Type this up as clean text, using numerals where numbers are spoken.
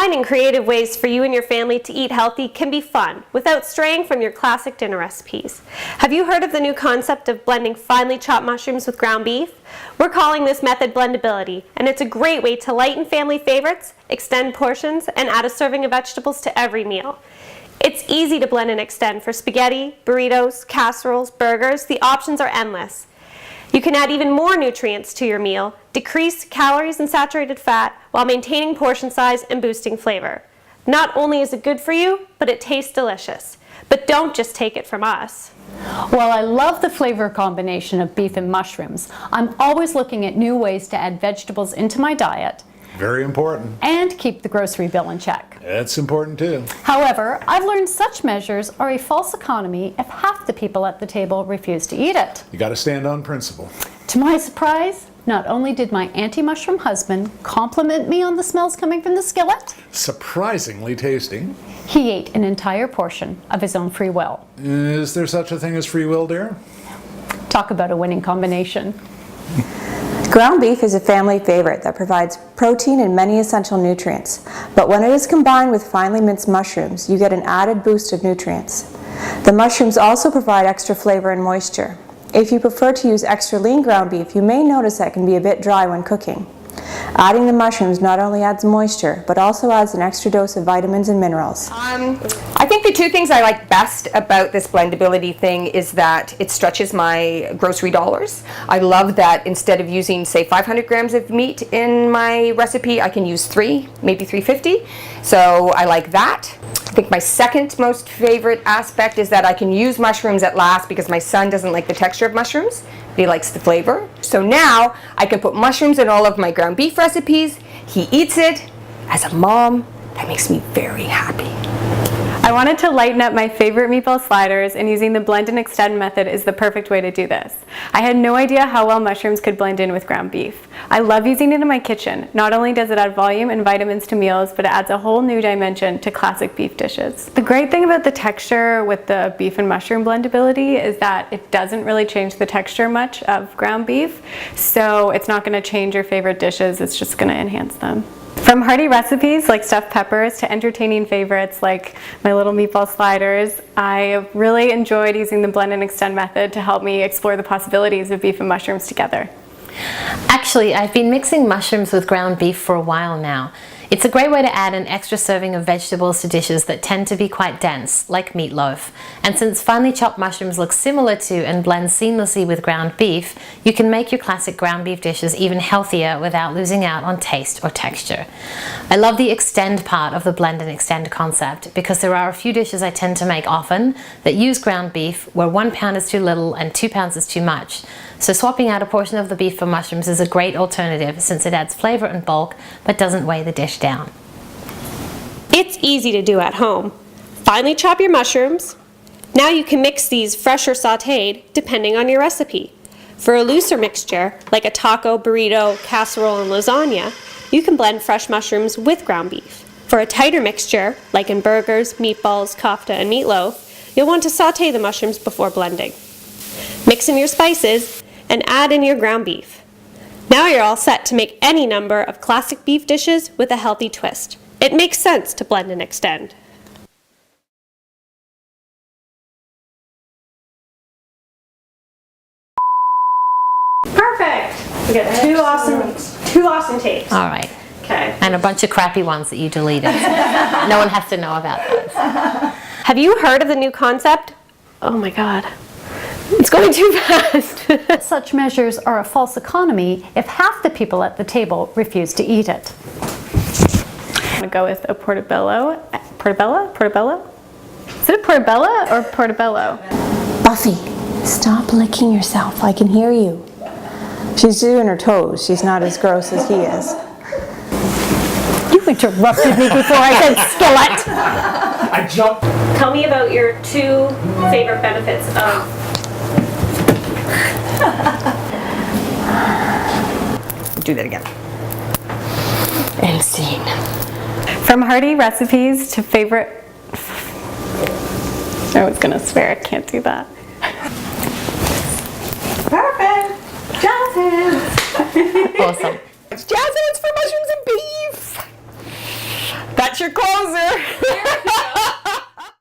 Finding creative ways for you and your family to eat healthy can be fun without straying from your classic dinner recipes. Have you heard of the new concept of blending finely chopped mushrooms with ground beef? We're calling this method blendability, and it's a great way to lighten family favorites, extend portions, and add a serving of vegetables to every meal. It's easy to blend and extend for spaghetti, burritos, casseroles, burgers. The options are endless. You can add even more nutrients to your meal, decrease calories and saturated fat, while maintaining portion size and boosting flavor. Not only is it good for you, but it tastes delicious. But don't just take it from us. While I love the flavor combination of beef and mushrooms, I'm always looking at new ways to add vegetables into my diet. Very important. And keep the grocery bill in check. That's important too. However, I've learned such measures are a false economy if half the people at the table refuse to eat it. You got to stand on principle. To my surprise, not only did my anti-mushroom husband compliment me on the smells coming from the skillet, Surprisingly tasty. he ate an entire portion of his own free will. Is there such a thing as free will, dear? Talk about a winning combination. Ground beef is a family favorite that provides protein and many essential nutrients, but when it is combined with finely minced mushrooms, you get an added boost of nutrients. The mushrooms also provide extra flavor and moisture. If you prefer to use extra lean ground beef, you may notice that it can be a bit dry when cooking. Adding the mushrooms not only adds moisture, but also adds an extra dose of vitamins and minerals. I think the two things I like best about this blendability thing is that it stretches my grocery dollars. I love that instead of using, say, 500 grams of meat in my recipe, I can use 3, maybe 350. So I like that. I think my second most favorite aspect is that I can use mushrooms at last because my son doesn't like the texture of mushrooms. He likes the flavor. So now I can put mushrooms in all of my ground beef recipes. He eats it. As a mom, that makes me very happy. I wanted to lighten up my favorite meatball sliders, and using the blend and extend method is the perfect way to do this. I had no idea how well mushrooms could blend in with ground beef. I love using it in my kitchen. Not only does it add volume and vitamins to meals, but it adds a whole new dimension to classic beef dishes. The great thing about the texture with the beef and mushroom blendability is that it doesn't really change the texture much of ground beef, so it's not going to change your favorite dishes, it's just going to enhance them. From hearty recipes like stuffed peppers to entertaining favorites like my little meatball sliders, I really enjoyed using the blend and extend method to help me explore the possibilities of beef and mushrooms together. Actually, I've been mixing mushrooms with ground beef for a while now. It's a great way to add an extra serving of vegetables to dishes that tend to be quite dense, like meatloaf. And since finely chopped mushrooms look similar to and blend seamlessly with ground beef, you can make your classic ground beef dishes even healthier without losing out on taste or texture. I love the extend part of the blend and extend concept because there are a few dishes I tend to make often that use ground beef where 1 pound is too little and 2 pounds is too much. So swapping out a portion of the beef for mushrooms is a great alternative since it adds flavor and bulk but doesn't weigh the dish down. It's easy to do at home. Finely chop your mushrooms. Now you can mix these fresh or sautéed depending on your recipe. For a looser mixture, like a taco, burrito, casserole, and lasagna, you can blend fresh mushrooms with ground beef. For a tighter mixture, like in burgers, meatballs, kofta, and meatloaf, you'll want to sauté the mushrooms before blending. Mix in your spices and add in your ground beef. Now you're all set to make any number of classic beef dishes with a healthy twist. It makes sense to blend and extend. Perfect! We got two awesome tapes. All right. Okay. And a bunch of crappy ones that you deleted. No one has to know about those. Have you heard of the new concept? Oh my god. It's going too fast. Such measures are a false economy if half the people at the table refuse to eat it. I'm going to go with a portobello. Portobello? Is it a portobello or portobello? Buffy, stop licking yourself. I can hear you. She's doing her toes. She's not as gross as he is. You interrupted me before I said skillet. I jumped. Tell me about your 2 favorite benefits of... Do that again. And scene. From hearty recipes to favorite... I was going to swear, I can't do that. Perfect. Jazz hands. Awesome. It's jazz hands for mushrooms and beef. That's your closer.